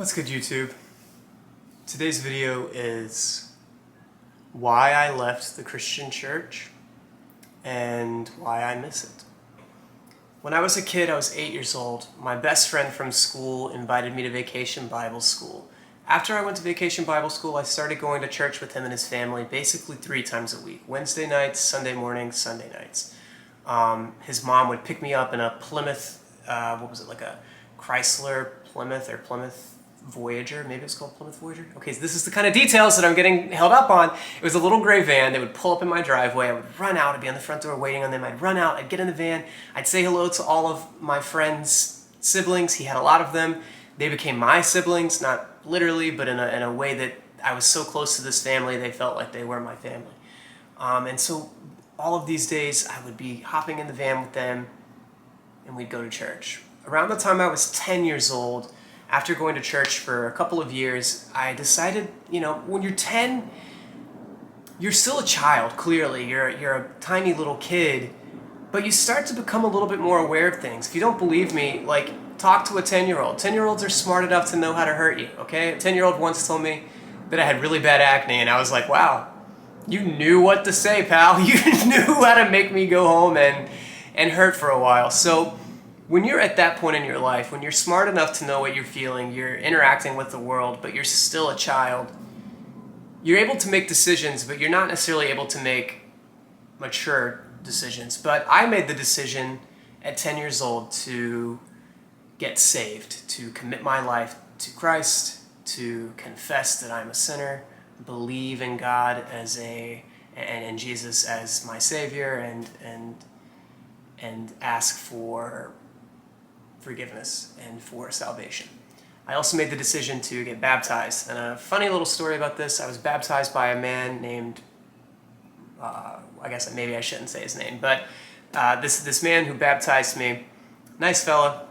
What's good, YouTube? Today's video is why I left the Christian church and why I miss it. When I was a kid, I was 8 years old. My best friend from school invited me to Vacation Bible School. After I went to Vacation Bible School, I started going to church with him and his family basically 3 times a week. Wednesday nights, Sunday mornings, Sunday nights. His mom would pick me up in a Plymouth, like a Chrysler Plymouth or Plymouth Voyager, maybe it's called Plymouth Voyager. Okay, so this is the kind of details that I'm getting held up on. It was a little gray van. They would pull up in my driveway. I would run out. I'd be on the front door waiting on them. I'd run out. I'd get in the van. I'd say hello to all of my friend's siblings. He had a lot of them. They became my siblings, not literally, but in a way that I was so close to this family, they felt like they were my family. And so all of these days, I would be hopping in the van with them, and we'd go to church. Around the time I was 10 years old, after going to church for a couple of years, I decided, when you're 10, you're still a child, clearly. You're a tiny little kid, but you start to become a little bit more aware of things. If you don't believe me, talk to a 10-year-old. 10-year-olds are smart enough to know how to hurt you, okay? A 10-year-old once told me that I had really bad acne, and I was like, wow, you knew what to say, pal. You knew how to make me go home and hurt for a while. So when you're at that point in your life, when you're smart enough to know what you're feeling, you're interacting with the world, but you're still a child, you're able to make decisions, but you're not necessarily able to make mature decisions. But I made the decision at 10 years old to get saved, to commit my life to Christ, to confess that I'm a sinner, believe in God and Jesus as my Savior, and ask for forgiveness and for salvation. I also made the decision to get baptized. And a funny little story about this, I was baptized by a man named, I guess maybe I shouldn't say his name, but this man who baptized me, nice fella,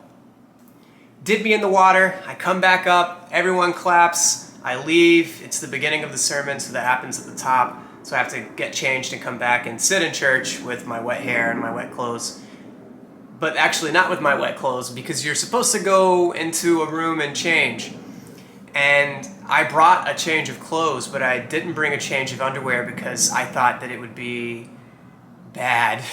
did me in the water. I come back up, everyone claps, I leave. It's the beginning of the sermon, so that happens at the top. So I have to get changed and come back and sit in church with my wet hair and my wet clothes. But actually not with my wet clothes, because you're supposed to go into a room and change. And I brought a change of clothes, but I didn't bring a change of underwear because I thought that it would be bad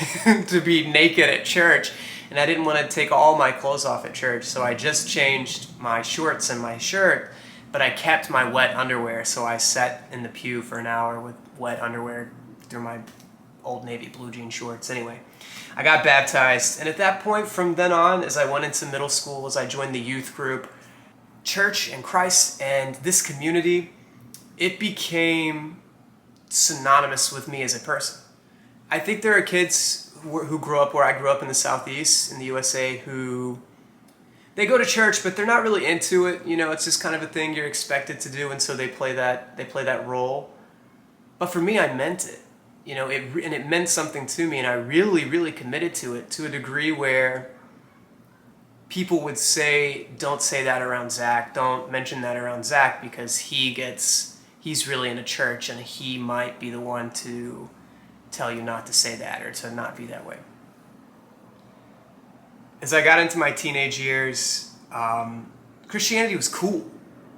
to be naked at church. And I didn't want to take all my clothes off at church, so I just changed my shorts and my shirt, but I kept my wet underwear, so I sat in the pew for an hour with wet underwear through my Old Navy blue jean shorts. Anyway, I got baptized, and at that point, from then on, as I went into middle school, as I joined the youth group, church and Christ and this community, it became synonymous with me as a person. I think there are kids who grew up where I grew up in the Southeast, in the USA, who they go to church, but they're not really into it. It's just kind of a thing you're expected to do, and so they play that role. But for me, I meant it. It meant something to me, and I really, really committed to it to a degree where people would say, don't say that around Zach, don't mention that around Zach, because he's really in a church and he might be the one to tell you not to say that or to not be that way. As I got into my teenage years, Christianity was cool.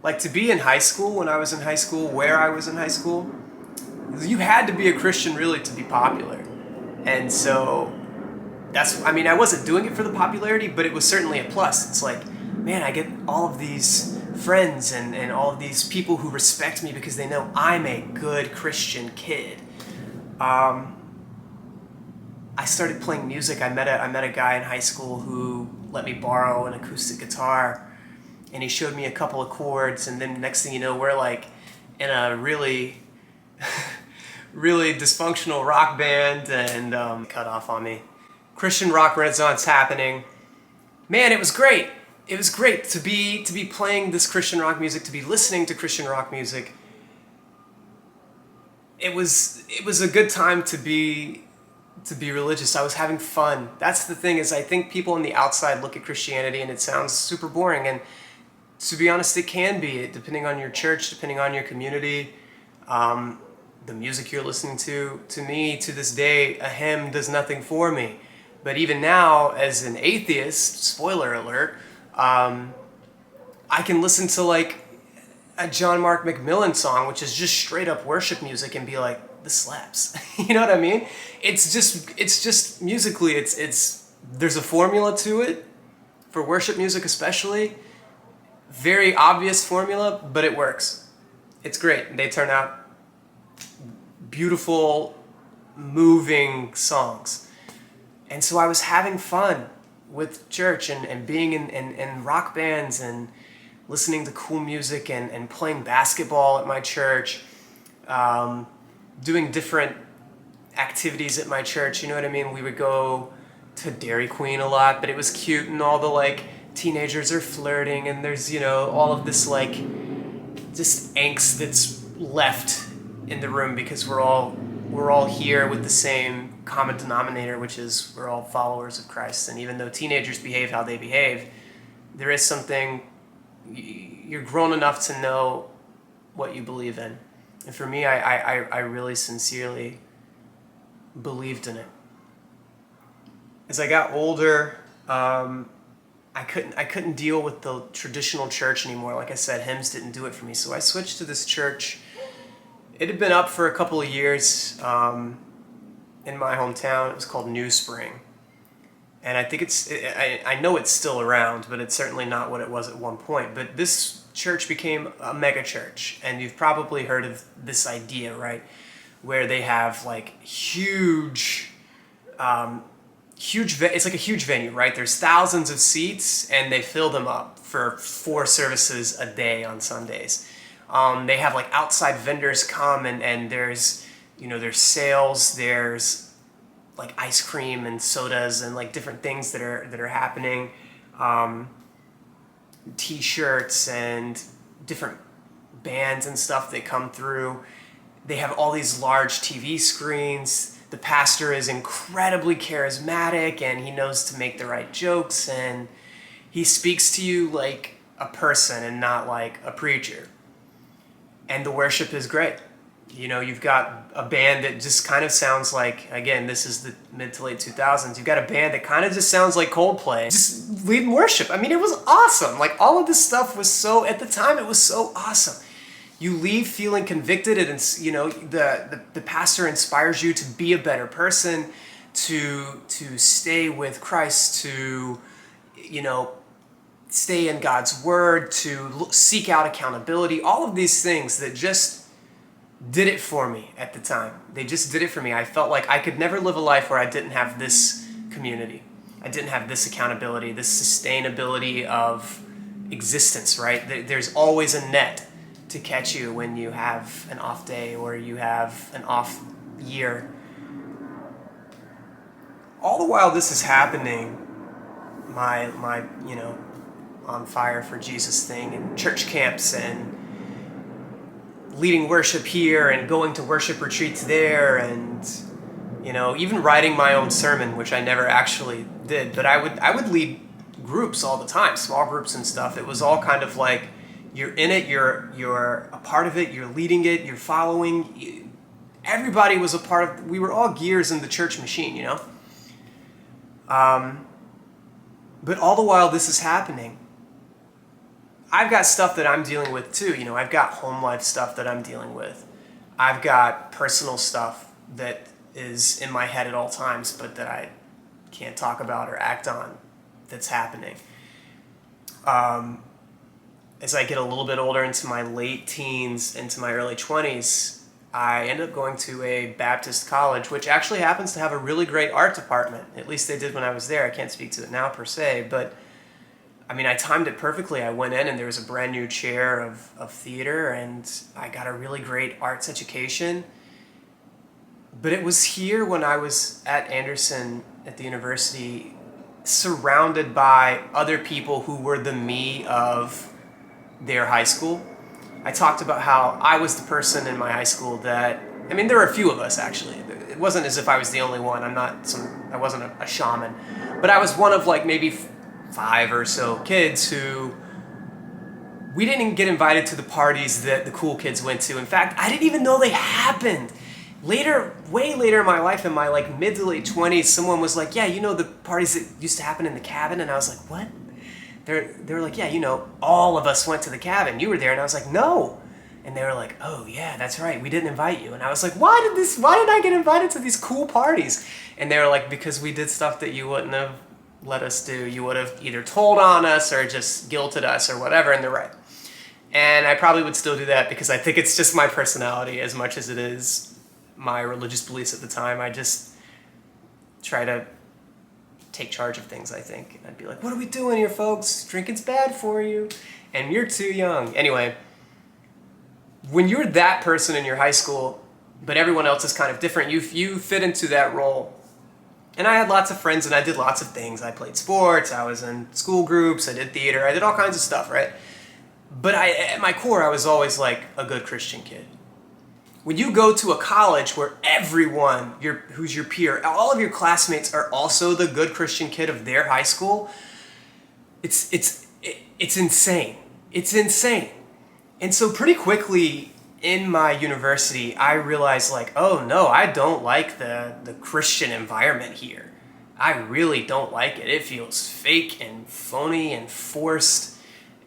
To be in high school, when I was in high school, where I was in high school, you had to be a Christian really to be popular. And so I wasn't doing it for the popularity, but it was certainly a plus. It's like, man, I get all of these friends and all of these people who respect me because they know I'm a good Christian kid. I started playing music. I met a guy in high school who let me borrow an acoustic guitar, and he showed me a couple of chords, and then next thing you know, we're in a really really dysfunctional rock band, and cut off on me. Christian rock renaissance happening. Man, it was great. It was great to be playing this Christian rock music, to be listening to Christian rock music. It was a good time to be religious. I was having fun. That's the thing, is I think people on the outside look at Christianity and it sounds super boring, and to be honest, it can be, depending on your church, depending on your community. The music you're listening to me, to this day, a hymn does nothing for me. But even now, as an atheist, spoiler alert, I can listen to like a John Mark McMillan song, which is just straight up worship music, and be like, this slaps. You know what I mean? It's just musically, it's there's a formula to it for worship music, especially. Very obvious formula, but it works. It's great. They turn out beautiful, moving songs. And so I was having fun with church and being in rock bands and listening to cool music and playing basketball at my church, doing different activities at my church. You know what I mean? We would go to Dairy Queen a lot, but it was cute, and all the like teenagers are flirting, and there's, you know, all of this like just angst that's left in the room because we're all here with the same common denominator, which is we're all followers of Christ. And even though teenagers behave how they behave, there is something, you're grown enough to know what you believe in. And for me, I really sincerely believed in it. As I got older, I couldn't deal with the traditional church anymore. Like I said, hymns didn't do it for me. So I switched to this church. It had been up for a couple of years in my hometown. It was called New Spring. And I think I know it's still around, but it's certainly not what it was at one point. But this church became a mega church. And you've probably heard of this idea, right? Where they have like huge, it's like a huge venue, right? There's thousands of seats, and they fill them up for 4 services a day on Sundays. They have like outside vendors come, and there's, you know, there's sales, there's like ice cream and sodas and like different things that are happening, t-shirts and different bands and stuff that come through. They have all these large TV screens. The pastor is incredibly charismatic, and he knows to make the right jokes, and he speaks to you like a person and not like a preacher. And the worship is great. You know, you've got a band that just kind of sounds like, again, this is the mid to late 2000s, you've got a band that kind of just sounds like Coldplay, just leading worship. I mean, it was awesome. Like, all of this stuff was so, at the time, it was so awesome. You leave feeling convicted, and, you know, the pastor inspires you to be a better person, to stay with Christ, to, you know, stay in God's word, to seek out accountability. All of these things that just did it for me at the time. They just did it for me. I felt like I could never live a life where I didn't have this community. I didn't have this accountability, this sustainability of existence, right? There's always a net to catch you when you have an off day or you have an off year. All the while this is happening, my you know, on fire for Jesus thing, and church camps and leading worship here and going to worship retreats there, and, you know, even writing my own sermon, which I never actually did, but I would lead groups all the time, small groups and stuff. It was all kind of like, you're in it, you're a part of it, you're leading it, you're following. Everybody was a part of, we were all gears in the church machine, you know? But all the while this is happening, I've got stuff that I'm dealing with too. You know, I've got home life stuff that I'm dealing with. I've got personal stuff that is in my head at all times, but that I can't talk about or act on, that's happening. As I get a little bit older, into my late teens, into my early 20s, I ended up going to a Baptist college, which actually happens to have a really great art department. At least they did when I was there. I can't speak to it now per se, but I mean, I timed it perfectly. I went in and there was a brand new chair of theater, and I got a really great arts education. But it was here when I was at Anderson at the university, surrounded by other people who were the me of their high school. I talked about how I was the person in my high school that, I mean, there were a few of us actually. It wasn't as if I was the only one. I wasn't a shaman, but I was one of like maybe 5 or so kids who, we didn't get invited to the parties that the cool kids went to. In fact, I didn't even know they happened. Later, way later in my life, in my like mid to late 20s, someone was like, yeah, you know the parties that used to happen in the cabin? And I was like, what? they were like, yeah, you know, all of us went to the cabin. You were there. And I was like, no. And they were like, oh yeah, that's right. We didn't invite you. And I was like, why did I get invited to these cool parties? And they were like, because we did stuff that you wouldn't have let us do. You would have either told on us or just guilted us or whatever. And they're right. And I probably would still do that because I think it's just my personality as much as it is my religious beliefs at the time. I just try to take charge of things, I think. And I'd be like, what are we doing here, folks? Drinking's bad for you. And you're too young. Anyway, when you're that person in your high school, but everyone else is kind of different, you fit into that role. And I had lots of friends and I did lots of things. I played sports, I was in school groups, I did theater, I did all kinds of stuff, right? But at my core, I was always like a good Christian kid. When you go to a college where everyone who's your peer, all of your classmates are also the good Christian kid of their high school, it's insane. It's insane. And so pretty quickly in my university, I realized like, oh no, I don't like the Christian environment here. I really don't like it. It feels fake and phony and forced.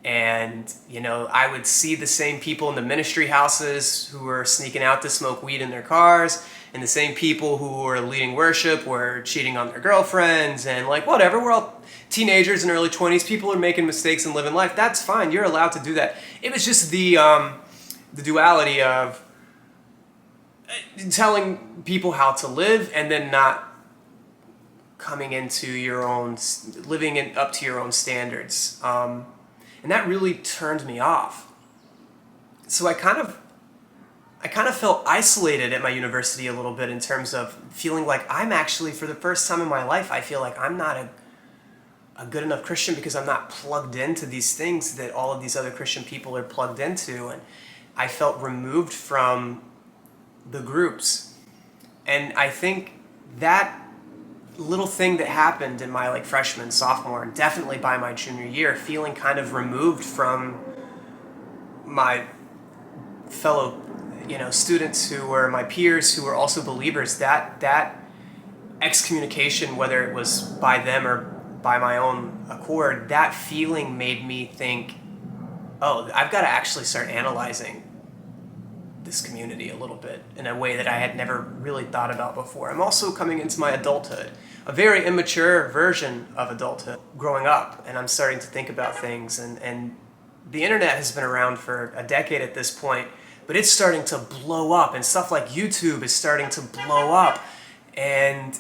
And, you know, I would see the same people in the ministry houses who were sneaking out to smoke weed in their cars, and the same people who were leading worship were cheating on their girlfriends, and like, whatever, we're all teenagers in early 20s, people are making mistakes and living life. That's fine, you're allowed to do that. It was just the duality of telling people how to live and then not coming into your own, living up to your own standards. And that really turned me off. So I kind of felt isolated at my university a little bit in terms of feeling like I'm actually, for the first time in my life, I feel like I'm not a good enough Christian because I'm not plugged into these things that all of these other Christian people are plugged into. And I felt removed from the groups. And I think that little thing that happened in my like freshman, sophomore, and definitely by my junior year, feeling kind of removed from my fellow, you know, students who were my peers who were also believers, that excommunication, whether it was by them or by my own accord, that feeling made me think, oh, I've got to actually start analyzing this community a little bit in a way that I had never really thought about before. I'm also coming into my adulthood, a very immature version of adulthood, growing up, and I'm starting to think about things, and the internet has been around for a decade at this point, but it's starting to blow up, and stuff like YouTube is starting to blow up, and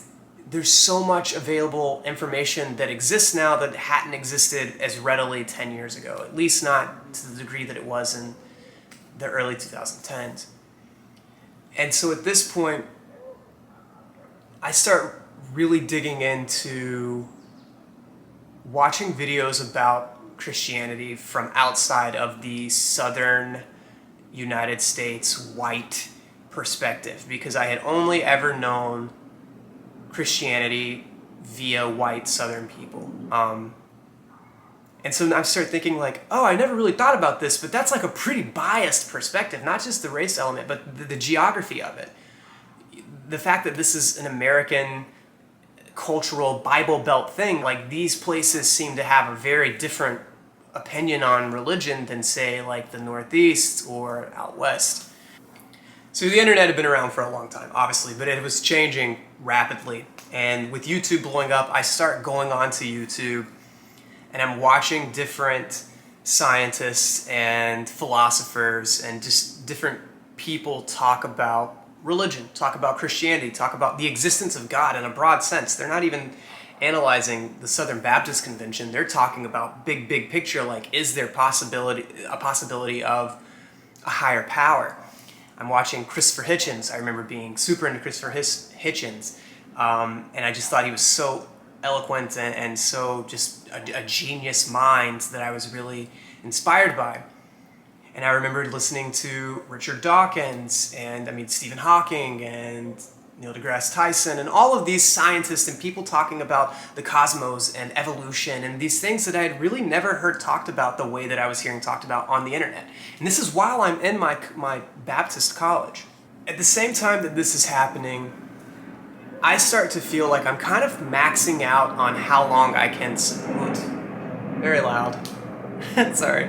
there's so much available information that exists now that hadn't existed as readily 10 years ago, at least not to the degree that it was in the early 2010s. And so at this point, I start really digging into watching videos about Christianity from outside of the southern United States white perspective, because I had only ever known Christianity via white southern people. And so I started thinking like, oh, I never really thought about this, but that's like a pretty biased perspective, not just the race element, but the geography of it. The fact that this is an American cultural Bible Belt thing, like these places seem to have a very different opinion on religion than say like the Northeast or out West. So the internet had been around for a long time, obviously, but it was changing rapidly. And with YouTube blowing up, I start going onto YouTube and I'm watching different scientists and philosophers and just different people talk about religion, talk about Christianity, talk about the existence of God in a broad sense. They're not even analyzing the Southern Baptist Convention. They're talking about big picture, like, is there a possibility of a higher power? I'm watching Christopher Hitchens. I remember being super into Christopher Hitchens, and I just thought he was so eloquent and so just a genius mind that I was really inspired by. And I remember listening to Richard Dawkins and Stephen Hawking and Neil deGrasse Tyson and all of these scientists and people talking about the cosmos and evolution and these things that I had really never heard talked about the way that I was hearing talked about on the internet. And this is while I'm in my Baptist college. At the same time that this is happening, I start to feel like I'm kind of maxing out on how long I can support very loud. Sorry.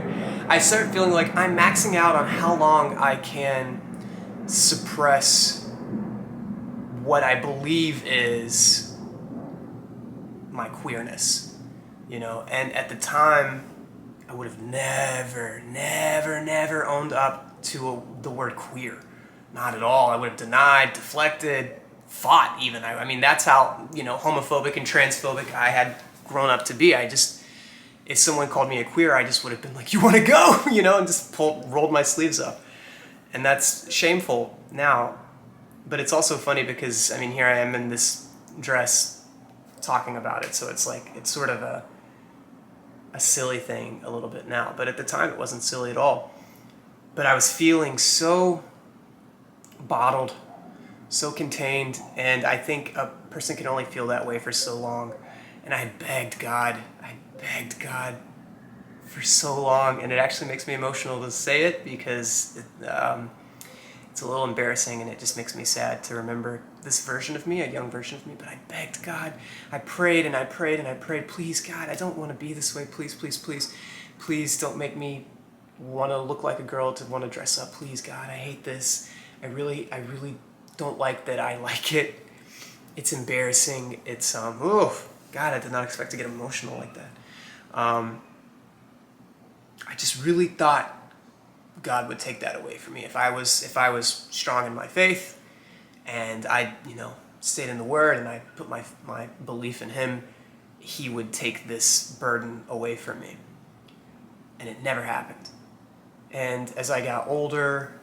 I started feeling like I'm maxing out on how long I can suppress what I believe is my queerness, you know. And at the time, I would have never owned up to the word queer. Not at all. I would have denied, deflected, fought even. I mean, that's how, you know, homophobic and transphobic I had grown up to be. If someone called me a queer, I just would have been like, you want to go? You know, and just rolled my sleeves up. And that's shameful now. But it's also funny because, I mean, here I am in this dress talking about it. So it's like, it's sort of a silly thing a little bit now. But at the time, it wasn't silly at all. But I was feeling so bottled, so contained. And I think a person can only feel that way for so long. And I begged God for so long, and it actually makes me emotional to say it because it's a little embarrassing, and it just makes me sad to remember this version of me, a young version of me. But I begged God, I prayed and I prayed and I prayed, please God, I don't want to be this way, please, please, please, please don't make me want to look like a girl, to want to dress up, please God, I hate this, I really don't like that I like it, it's embarrassing, it's, oh, God, I did not expect to get emotional like that. I just really thought God would take that away from me. If I was strong in my faith and I, you know, stayed in the Word and I put my belief in Him, He would take this burden away from me. And it never happened. And as I got older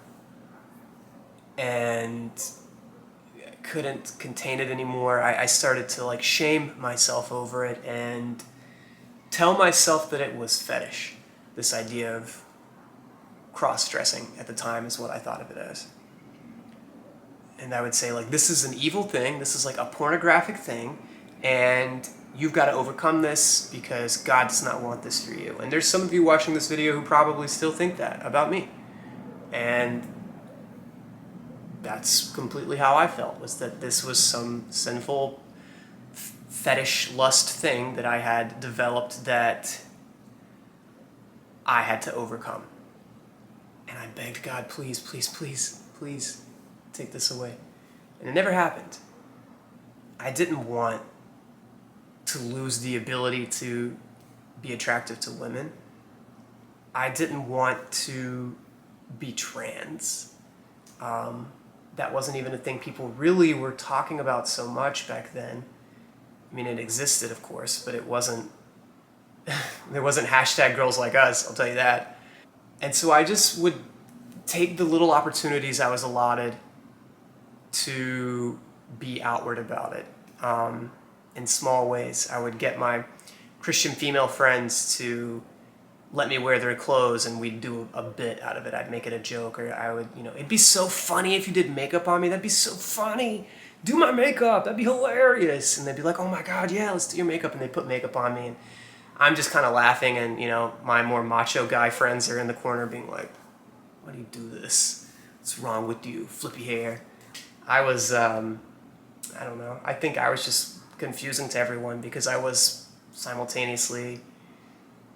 and couldn't contain it anymore, I started to like shame myself over it and tell myself that it was fetish. This idea of cross-dressing at the time is what I thought of it as. And I would say, like, this is an evil thing, this is like a pornographic thing, and you've got to overcome this because God does not want this for you. And there's some of you watching this video who probably still think that about me. And that's completely how I felt, was that this was some sinful fetish lust thing that I had developed that I had to overcome. And I begged God, please, please, please, please take this away. And it never happened. I didn't want to lose the ability to be attractive to women. I didn't want to be trans. That wasn't even a thing people really were talking about so much back then. I mean, it existed, of course, but it wasn't, there wasn't hashtag girls like us, I'll tell you that. And so I just would take the little opportunities I was allotted to be outward about it in small ways. I would get my Christian female friends to let me wear their clothes and we'd do a bit out of it. I'd make it a joke, or I would, you know, it'd be so funny if you did makeup on me. That'd be so funny. Do my makeup. That'd be hilarious. And they'd be like, oh my God, yeah, let's do your makeup. And they'd put makeup on me. And I'm just kind of laughing. And, you know, my more macho guy friends are in the corner being like, why do you do this? What's wrong with you? Flippy hair. I was, I don't know. I think I was just confusing to everyone because I was simultaneously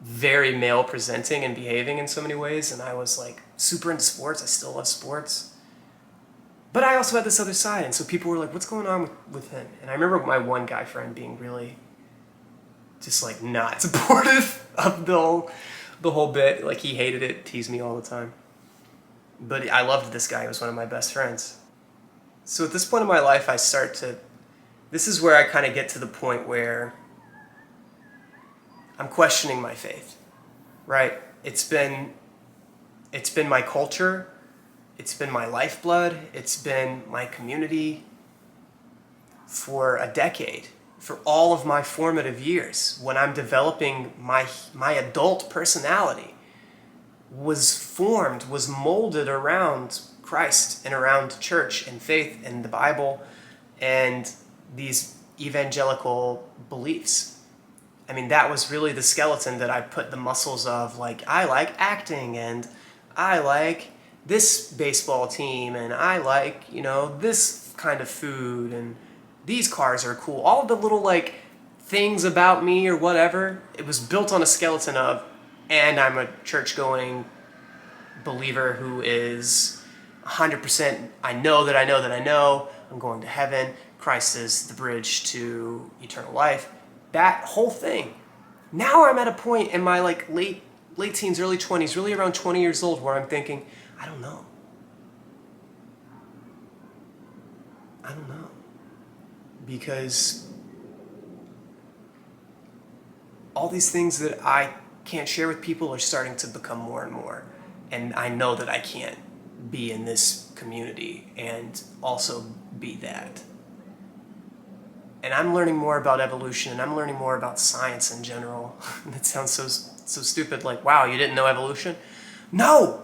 very male presenting and behaving in so many ways. And I was like super into sports. I still love sports. But I also had this other side, and so people were like, what's going on with him? And I remember my one guy friend being really just like not supportive of the whole bit. Like, he hated it, teased me all the time. But I loved this guy. He was one of my best friends. So at this point in my life, this is where I kind of get to the point where I'm questioning my faith, right? It's been my culture. It's been my lifeblood, it's been my community for a decade, for all of my formative years. When I'm developing my adult personality was molded around Christ and around church and faith and the Bible and these evangelical beliefs. I mean, that was really the skeleton that I put the muscles of, like, I like acting and I like this baseball team, and I like, you know, this kind of food, and these cars are cool. All the little, like, things about me or whatever. It was built on a skeleton of, and I'm a church-going believer who is 100%, I know that I know that I know, I'm going to heaven, Christ is the bridge to eternal life. That whole thing. Now I'm at a point in my like late teens, early 20s, really around 20 years old, where I'm thinking, I don't know. I don't know. Because all these things that I can't share with people are starting to become more and more. And I know that I can't be in this community and also be that. And I'm learning more about evolution, and I'm learning more about science in general. That sounds so stupid, like, wow, you didn't know evolution? No!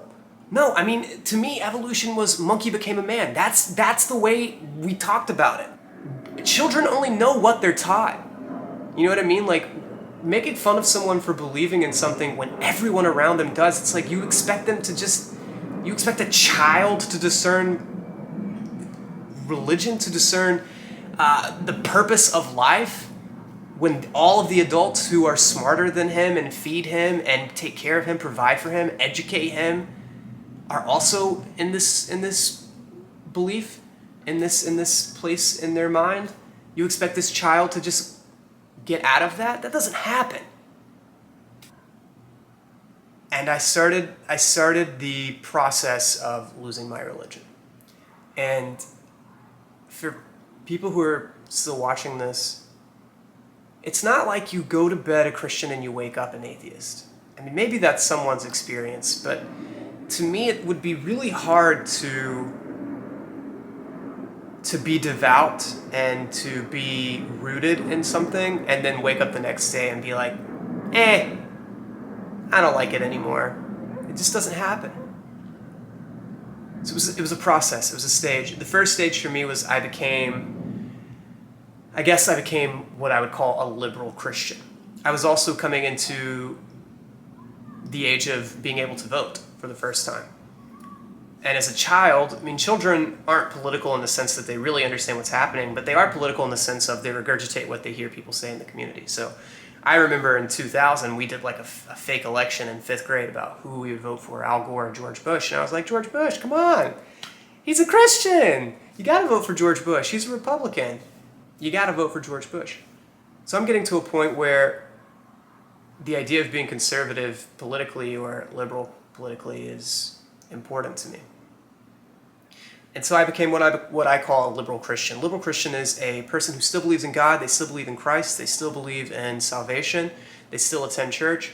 I mean, to me, evolution was monkey became a man. That's the way we talked about it. Children only know what they're taught. You know what I mean? Like, making fun of someone for believing in something when everyone around them does, it's like you expect a child to discern religion, to discern the purpose of life, when all of the adults who are smarter than him and feed him and take care of him, provide for him, educate him, are also in this belief, in this place in their mind. You expect this child to just get out of that? That doesn't happen. And I started the process of losing my religion. And for people who are still watching this, it's not like you go to bed a Christian and you wake up an atheist. I mean, maybe that's someone's experience, but to me it would be really hard to be devout and to be rooted in something and then wake up the next day and be like, I don't like it anymore. It just doesn't happen. So it was a process, it was a stage. The first stage for me was I became what I would call a liberal Christian. I was also coming into the age of being able to vote for the first time. And as a child, I mean, children aren't political in the sense that they really understand what's happening, but they are political in the sense of they regurgitate what they hear people say in the community. So I remember in 2000, we did like a fake election in 5th grade about who we would vote for, Al Gore or George Bush. And I was like, George Bush, come on. He's a Christian. You got to vote for George Bush. He's a Republican. You got to vote for George Bush. So I'm getting to a point where the idea of being conservative politically or liberal politically is important to me. And so I became what I call a liberal Christian. Liberal Christian is a person who still believes in God, they still believe in Christ, they still believe in salvation, they still attend church,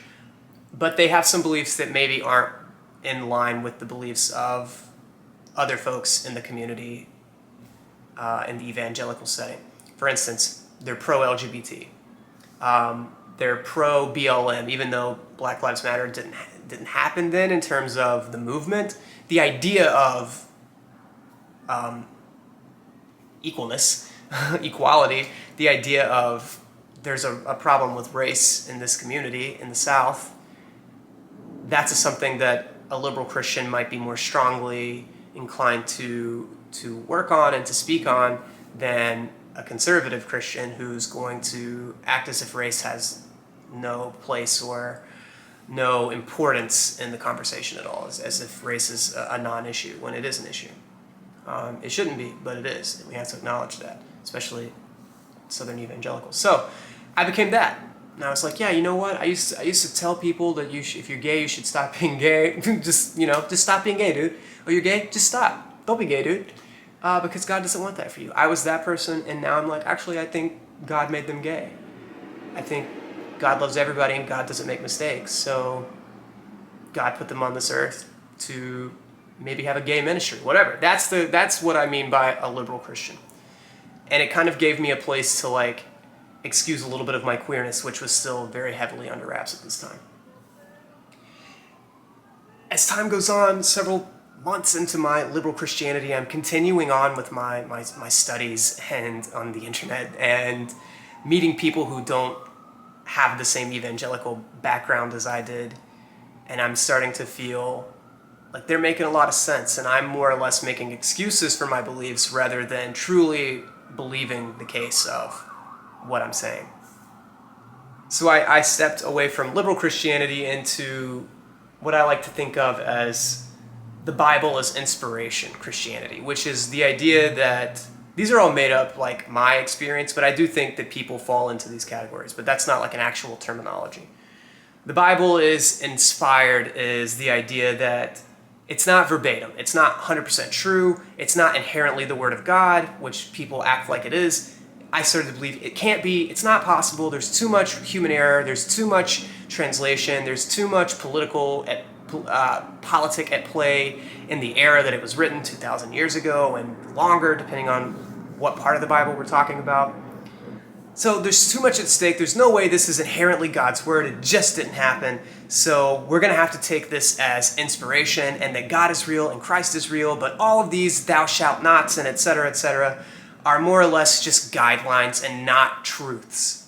but they have some beliefs that maybe aren't in line with the beliefs of other folks in the community in the evangelical setting. For instance, they're pro-LGBT. They're pro-BLM, even though Black Lives Matter didn't happen then in terms of the movement. The idea of equalness, equality, the idea of there's a problem with race in this community in the South, that's something that a liberal Christian might be more strongly inclined to work on and to speak on than a conservative Christian who's going to act as if race has no place or no importance in the conversation at all, as if race is a non-issue when it is an issue. It shouldn't be, but it is. We have to acknowledge that, especially Southern evangelicals. So I became that. And I was like, yeah, you know what? I used to tell people that if you're gay, you should stop being gay. just stop being gay, dude. Oh, you're gay? Just stop. Don't be gay, dude. Because God doesn't want that for you. I was that person, and now I'm like, actually, I think God made them gay. I think God loves everybody, and God doesn't make mistakes. So God put them on this earth to maybe have a gay ministry, whatever. That's what I mean by a liberal Christian. And it kind of gave me a place to like excuse a little bit of my queerness, which was still very heavily under wraps at this time. As time goes on, several months into my liberal Christianity, I'm continuing on with my studies and on the internet and meeting people who don't have the same evangelical background as I did. And I'm starting to feel like they're making a lot of sense, and I'm more or less making excuses for my beliefs rather than truly believing the case of what I'm saying. So I stepped away from liberal Christianity into what I like to think of as the Bible as inspiration Christianity, which is the idea that these are all made up, like my experience, but I do think that people fall into these categories, but that's not like an actual terminology. The Bible is inspired is the idea that it's not verbatim, it's not 100% true, it's not inherently the Word of God, which people act like it is. I started to believe it can't be, it's not possible, there's too much human error, there's too much translation, there's too much politic at play in the era that it was written 2,000 years ago and longer, depending on what part of the Bible we're talking about. So there's too much at stake. There's no way this is inherently God's word. It just didn't happen. So we're going to have to take this as inspiration and that God is real and Christ is real, but all of these thou shalt nots and et cetera, are more or less just guidelines and not truths.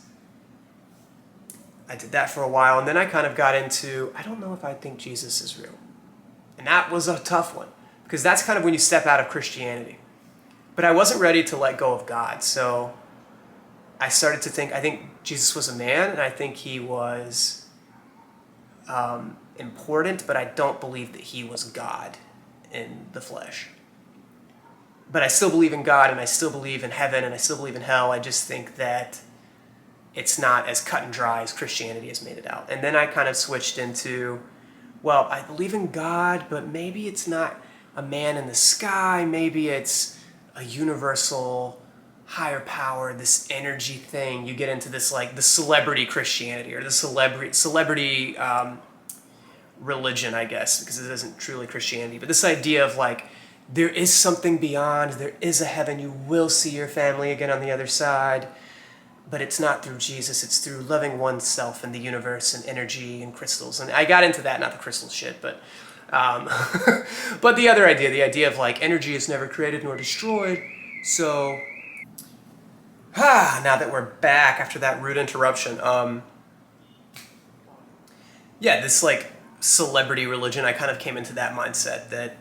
I did that for a while, and then I kind of got into, I don't know if I think Jesus is real. And that was a tough one, because that's kind of when you step out of Christianity. But I wasn't ready to let go of God, so I started to think, I think Jesus was a man, and I think he was important, but I don't believe that he was God in the flesh. But I still believe in God, and I still believe in heaven, and I still believe in hell. I just think that it's not as cut and dry as Christianity has made it out. And then I kind of switched into, well, I believe in God, but maybe it's not a man in the sky. Maybe it's a universal higher power, this energy thing. You get into this like the celebrity Christianity or the celebrity religion, I guess, because it isn't truly Christianity. But this idea of like, there is something beyond, there is a heaven, you will see your family again on the other side. But it's not through Jesus, it's through loving oneself and the universe and energy and crystals. And I got into that, not the crystal shit, but but the other idea, the idea of like energy is never created nor destroyed. So, now that we're back after that rude interruption, yeah, this like celebrity religion, I kind of came into that mindset that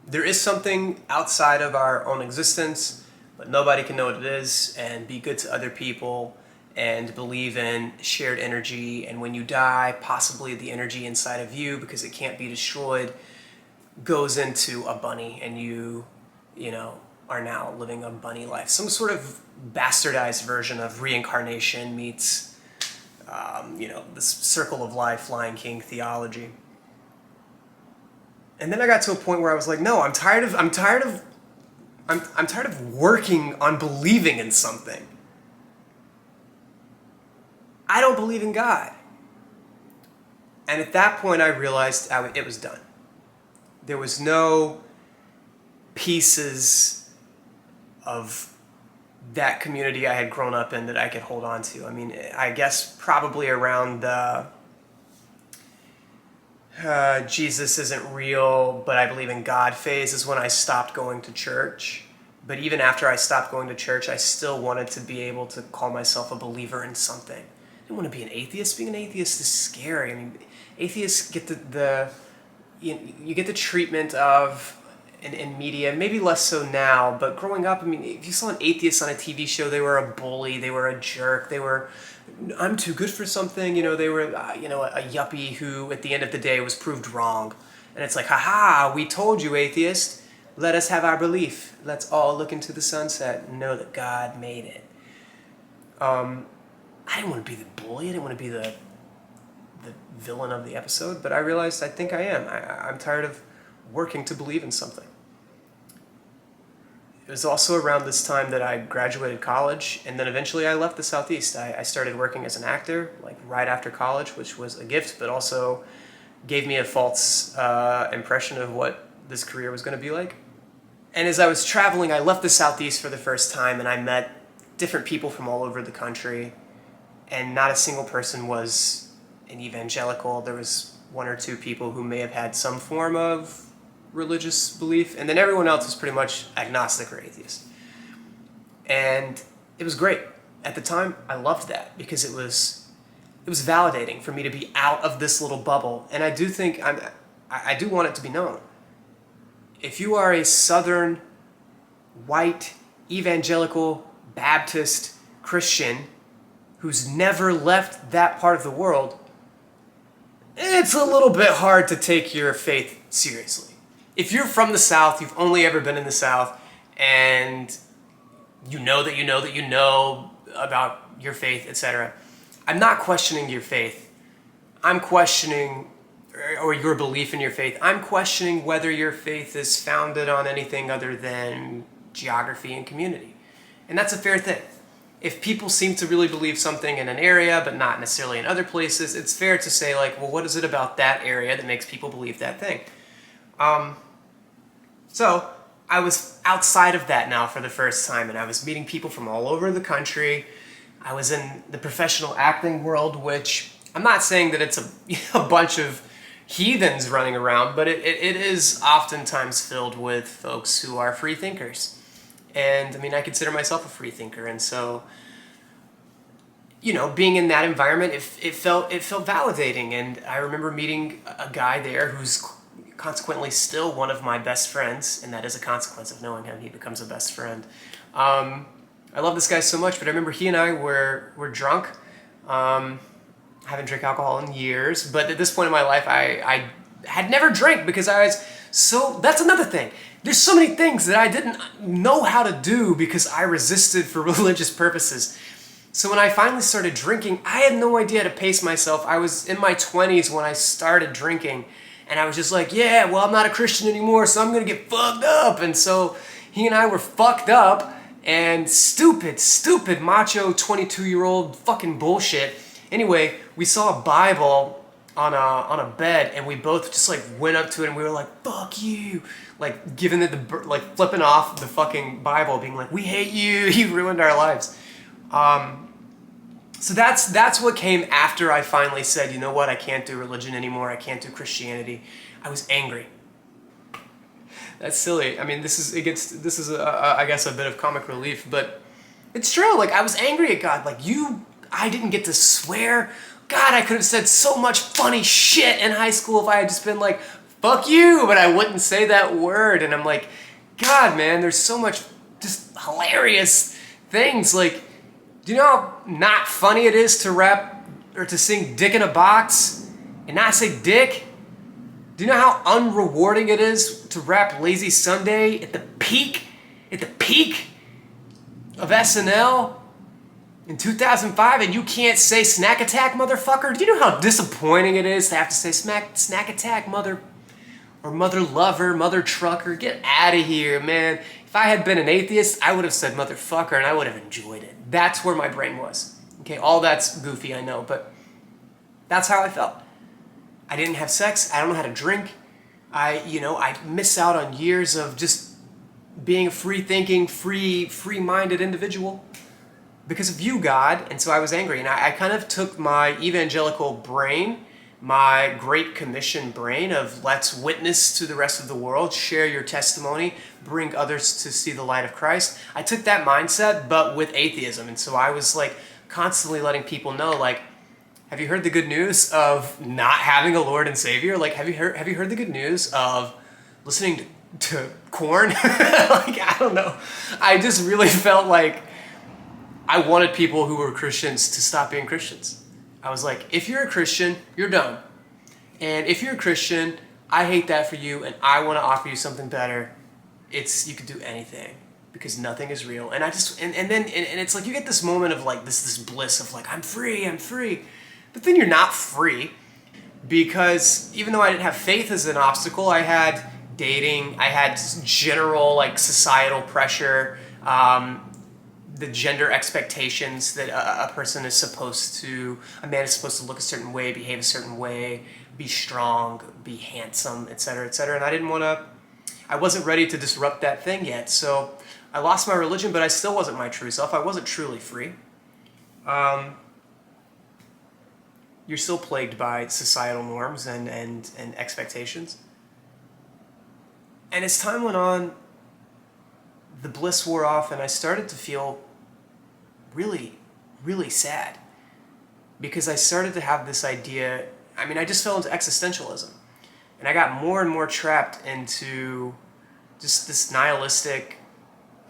there is something outside of our own existence, but nobody can know what it is, and be good to other people, and believe in shared energy, and when you die, possibly the energy inside of you, because it can't be destroyed, goes into a bunny, and you know, are now living a bunny life. Some sort of bastardized version of reincarnation meets, this circle of life, Lion King theology. And then I got to a point where I was like, no, I'm tired of working on believing in something. I don't believe in God. And at that point I realized it was done. There was no pieces of that community I had grown up in that I could hold on to. I mean, I guess probably around the Jesus isn't real, but I believe in God phase is when I stopped going to church. But even after I stopped going to church, I still wanted to be able to call myself a believer in something. I didn't want to be an atheist. Being an atheist is scary. I mean, atheists get you get the treatment of in media, maybe less so now, but growing up, I mean, if you saw an atheist on a TV show, they were a bully, they were a jerk, they were, I'm too good for something, they were, a yuppie who at the end of the day was proved wrong. And it's like, haha, we told you, atheist, let us have our belief. Let's all look into the sunset and know that God made it. I didn't want to be the bully, I didn't want to be the villain of the episode, but I realized I think I am. I'm tired of working to believe in something. It was also around this time that I graduated college, and then eventually I left the Southeast. I started working as an actor, like right after college, which was a gift, but also gave me a false impression of what this career was going to be like. And as I was traveling, I left the Southeast for the first time, and I met different people from all over the country, and not a single person was an evangelical. There was one or two people who may have had some form of religious belief, and then everyone else was pretty much agnostic or atheist. And it was great. At the time, I loved that because it was validating for me to be out of this little bubble. And I do think I do want it to be known. If you are a Southern, white, evangelical, Baptist Christian, who's never left that part of the world, it's a little bit hard to take your faith seriously. If you're from the South, you've only ever been in the South, and you know that you know that you know about your faith, etc. I'm not questioning your faith. I'm questioning, or your belief in your faith. I'm questioning whether your faith is founded on anything other than geography and community. And that's a fair thing. If people seem to really believe something in an area, but not necessarily in other places, it's fair to say, like, well, what is it about that area that makes people believe that thing? So I was outside of that now for the first time, and I was meeting people from all over the country. I was in the professional acting world, which I'm not saying that it's a bunch of heathens running around, but it is oftentimes filled with folks who are free thinkers. And I mean, I consider myself a free thinker, and so, you know, being in that environment, it felt validating. And I remember meeting a guy there who's consequently still one of my best friends, and that is a consequence of knowing him. He becomes a best friend. I love this guy so much, but I remember he and I were drunk. I haven't drank alcohol in years, but at this point in my life, I had never drank because I was so, that's another thing. There's so many things that I didn't know how to do because I resisted for religious purposes. So when I finally started drinking, I had no idea how to pace myself. I was in my 20s when I started drinking, and I was just like, yeah, well, I'm not a Christian anymore, so I'm gonna get fucked up. And so he and I were fucked up, and stupid macho 22-year-old fucking bullshit. Anyway, we saw a Bible on a bed, and we both just like went up to it, and we were like, fuck you, like giving it like flipping off the fucking Bible, being like, we hate you, you ruined our lives. So that's what came after I finally said, you know what, I can't do religion anymore, I can't do Christianity. I was angry. That's silly. I mean, this is I guess a bit of comic relief, but it's true. Like, I was angry at God. Like, I didn't get to swear. God, I could have said so much funny shit in high school if I had just been like, fuck you, but I wouldn't say that word. And I'm like, God, man, there's so much just hilarious things. Like, do you know how not funny it is to rap or to sing Dick in a Box and not say dick? Do you know how unrewarding it is to rap Lazy Sunday at the peak of SNL in 2005, and you can't say snack attack, motherfucker? Do you know how disappointing it is to have to say snack attack, mother lover, mother trucker? Get out of here, man. If I had been an atheist, I would have said motherfucker, and I would have enjoyed it. That's where my brain was. Okay, all that's goofy, I know, but that's how I felt. I didn't have sex. I don't know how to drink. I miss out on years of just being a free-thinking, free-minded individual because of you, God. And so I was angry, and I kind of took my evangelical brain, my Great Commission brain of let's witness to the rest of the world, share your testimony, bring others to see the light of Christ. I took that mindset, but with atheism. And so I was like constantly letting people know, like, have you heard the good news of not having a Lord and Savior? Like, have you heard the good news of listening to Korn? Like, I don't know. I just really felt like I wanted people who were Christians to stop being Christians. I was like, if you're a Christian, you're dumb. And if you're a Christian, I hate that for you, and I want to offer you something better. You could do anything because nothing is real. And I just, and then it's like you get this moment of like this bliss of like, I'm free. But then you're not free, because even though I didn't have faith as an obstacle, I had dating, I had general like societal pressure, the gender expectations that a man is supposed to look a certain way, behave a certain way, be strong, be handsome, etc., etc. And I wasn't ready to disrupt that thing yet. So I lost my religion, but I still wasn't my true self. I wasn't truly free. You're still plagued by societal norms and expectations. And as time went on, the bliss wore off, and I started to feel really, really sad. Because I started to have this idea, I just fell into existentialism. And I got more and more trapped into just this nihilistic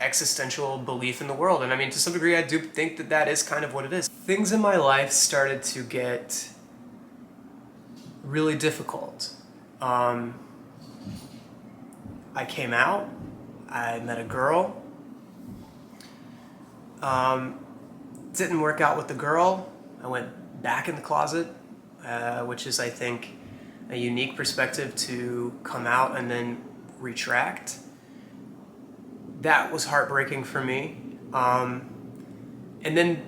existential belief in the world. And I mean, to some degree, I do think that that is kind of what it is. Things in my life started to get really difficult. I came out, I met a girl, didn't work out with the girl, I went back in the closet, which is, I think, a unique perspective to come out and then retract. That was heartbreaking for me. And then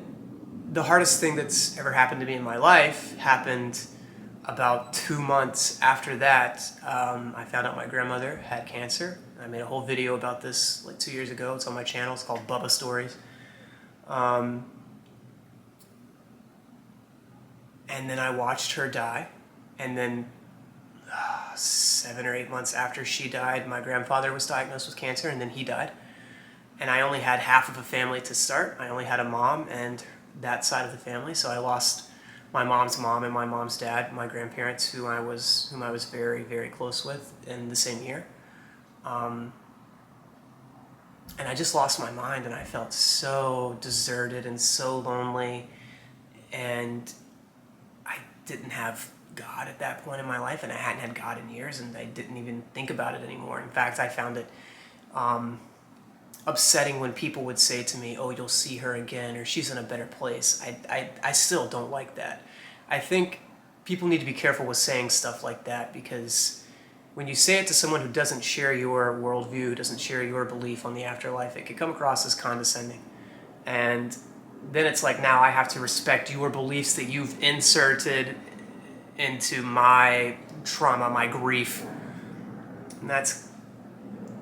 the hardest thing that's ever happened to me in my life happened about 2 months after that. I found out my grandmother had cancer. I made a whole video about this like 2 years ago. It's on my channel. It's called Bubba Stories. And then I watched her die. And then 7 or 8 months after she died, my grandfather was diagnosed with cancer, and then he died. And I only had half of a family to start. I only had a mom and that side of the family, so I lost my mom's mom and my mom's dad, my grandparents, whom I was very, very close with in the same year. And I just lost my mind, and I felt so deserted and so lonely, and I didn't have God at that point in my life, and I hadn't had God in years, and I didn't even think about it anymore. In fact, I found it upsetting when people would say to me, oh, you'll see her again, or she's in a better place. I still don't like that. I think people need to be careful with saying stuff like that, because when you say it to someone who doesn't share your worldview, doesn't share your belief on the afterlife, it can come across as condescending. And then it's like, now I have to respect your beliefs that you've inserted into my trauma, my grief. And that's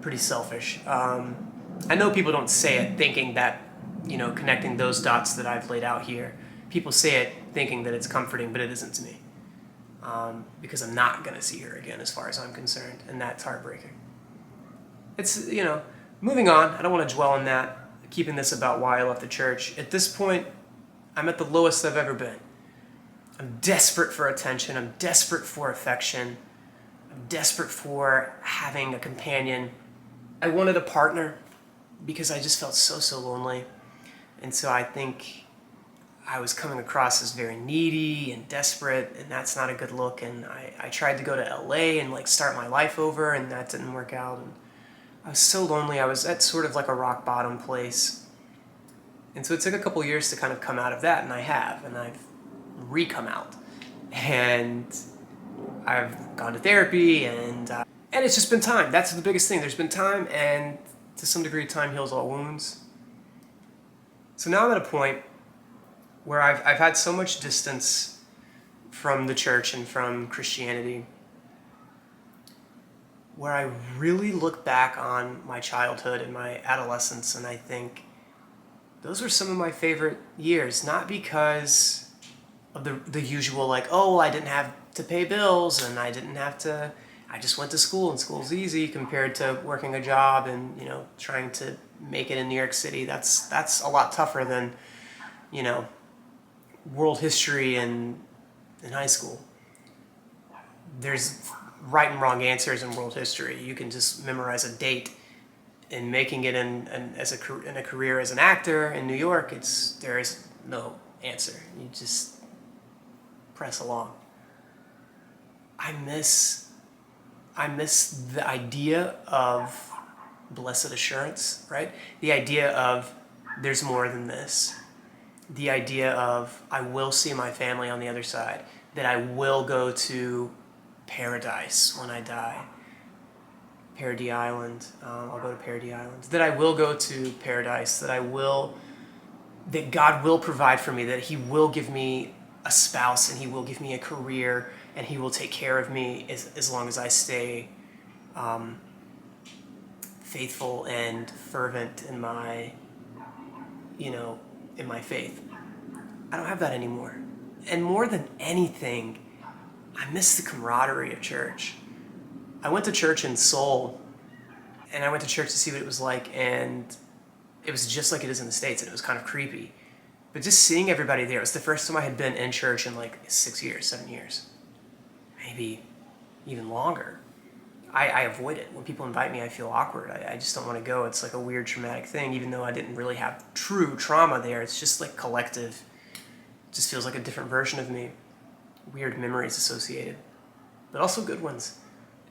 pretty selfish. I know people don't say it thinking that, you know, connecting those dots that I've laid out here. People say it thinking that it's comforting, but it isn't to me. Because I'm not going to see her again as far as I'm concerned, and that's heartbreaking. It's, you know, moving on. I don't want to dwell on that, keeping this about why I left the church. At this point, I'm at the lowest I've ever been. I'm desperate for attention. I'm desperate for affection. I'm desperate for having a companion. I wanted a partner because I just felt so lonely. And so I think I was coming across as very needy and desperate, and that's not a good look. And I tried to go to LA and like start my life over, and that didn't work out. And I was so lonely. I was at sort of like a rock bottom place. And so it took a couple years to kind of come out of that, and I have, and I've re-come out. And I've gone to therapy, and it's just been time. That's the biggest thing. There's been time, and to some degree, time heals all wounds. So now I'm at a point where I've had so much distance from the church and from Christianity, where I really look back on my childhood and my adolescence, and I think those were some of my favorite years, not because of the usual, like, oh, I didn't have to pay bills, and I just went to school, and school's easy compared to working a job and, you know, trying to make it in New York City. That's a lot tougher than, you know, world history in high school. There's right and wrong answers in world history. You can just memorize a date, and making it in a career as an actor in New York, there is no answer. You just press along. I miss the idea of blessed assurance, right? The idea of there's more than this. The idea of I will see my family on the other side, that I will go to paradise when I die. Paradise Island. I'll go to Paradise Island. That I will go to paradise. That God will provide for me. That He will give me a spouse, and He will give me a career, and He will take care of me as long as I stay faithful and fervent in my, in my faith. I don't have that anymore. And more than anything, I miss the camaraderie of church. I went to church in Seoul, and I went to church to see what it was like, and it was just like it is in the States, and it was kind of creepy. But just seeing everybody there, it was the first time I had been in church in like 6 years, 7 years, maybe even longer. I avoid it. When people invite me, I feel awkward. I just don't want to go. It's like a weird traumatic thing, even though I didn't really have true trauma there. It's just like collective. It just feels like a different version of me. Weird memories associated, but also good ones.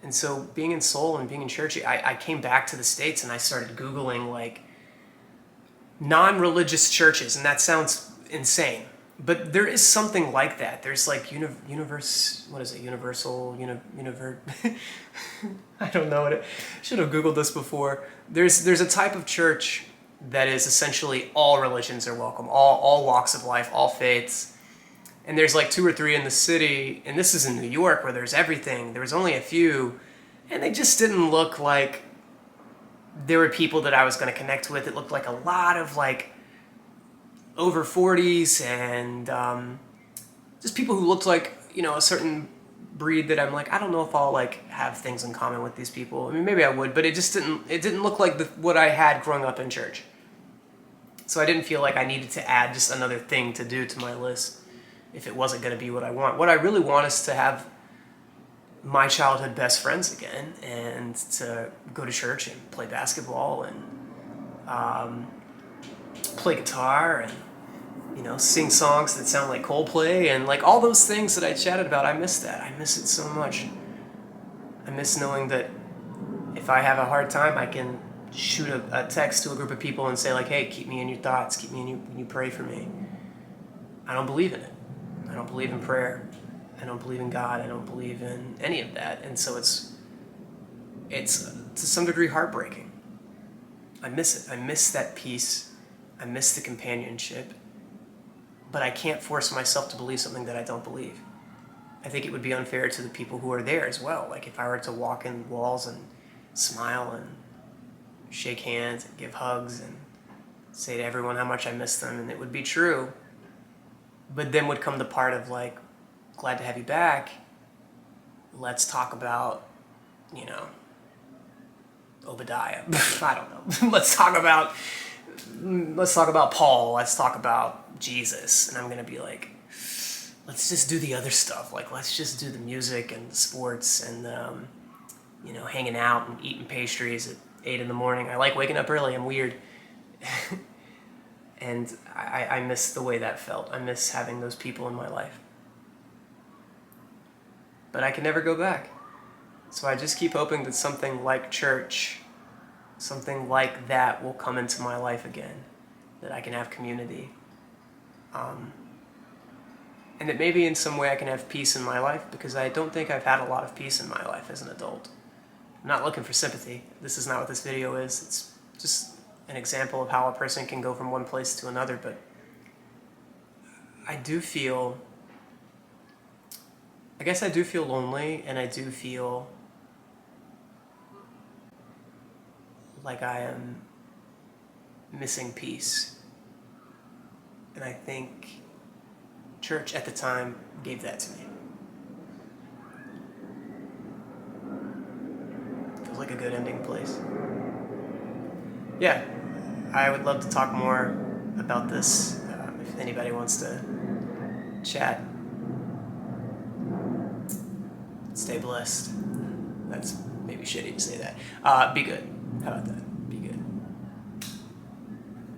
And so being in Seoul and being in church, I came back to the States and I started Googling like non-religious churches, and that sounds insane. But there is something like that. There's like what is it? Universal, I don't know what it, should have Googled this before. There's a type of church that is essentially all religions are welcome, all walks of life, all faiths. And there's like 2 or 3 in the city, and this is in New York where there's everything. There was only a few, and they just didn't look like there were people that I was going to connect with. It looked like a lot of like over 40s and just people who looked like, a certain breed that I'm like, I don't know if I'll like have things in common with these people. I mean, maybe I would, but it didn't look like what I had growing up in church. So I didn't feel like I needed to add just another thing to do to my list if it wasn't going to be what I want. What I really want is to have my childhood best friends again, and to go to church and play basketball and play guitar and sing songs that sound like Coldplay and like all those things that I chatted about. I miss that. I miss it so much. I miss knowing that if I have a hard time, I can shoot a text to a group of people and say like, hey, keep me in your thoughts, keep me in when you pray for me. I don't believe in it. I don't believe in prayer. I don't believe in God. I don't believe in any of that. And so it's to some degree heartbreaking. I miss it. I miss that peace. I miss the companionship. But I can't force myself to believe something that I don't believe. I think it would be unfair to the people who are there as well. Like if I were to walk in walls and smile and shake hands and give hugs and say to everyone how much I miss them, and it would be true. But then would come the part of like, glad to have you back. Let's talk about, Obadiah. I don't know. Let's talk about Paul. Let's talk about Jesus. And I'm going to be like, let's just do the other stuff. Like, let's just do the music and the sports and, hanging out and eating pastries at 8 in the morning. I like waking up early. I'm weird. And I miss the way that felt. I miss having those people in my life. But I can never go back. So I just keep hoping that something like church, something like that will come into my life again, that I can have community. And that maybe in some way I can have peace in my life, because I don't think I've had a lot of peace in my life as an adult. I'm not looking for sympathy. This is not what this video is. It's just an example of how a person can go from one place to another. But I do feel lonely, and I do feel like I am missing peace. And I think church at the time gave that to me. Feels like a good ending place. Yeah, I would love to talk more about this if anybody wants to chat. Stay blessed. That's maybe shitty to say that. Be good. How about that?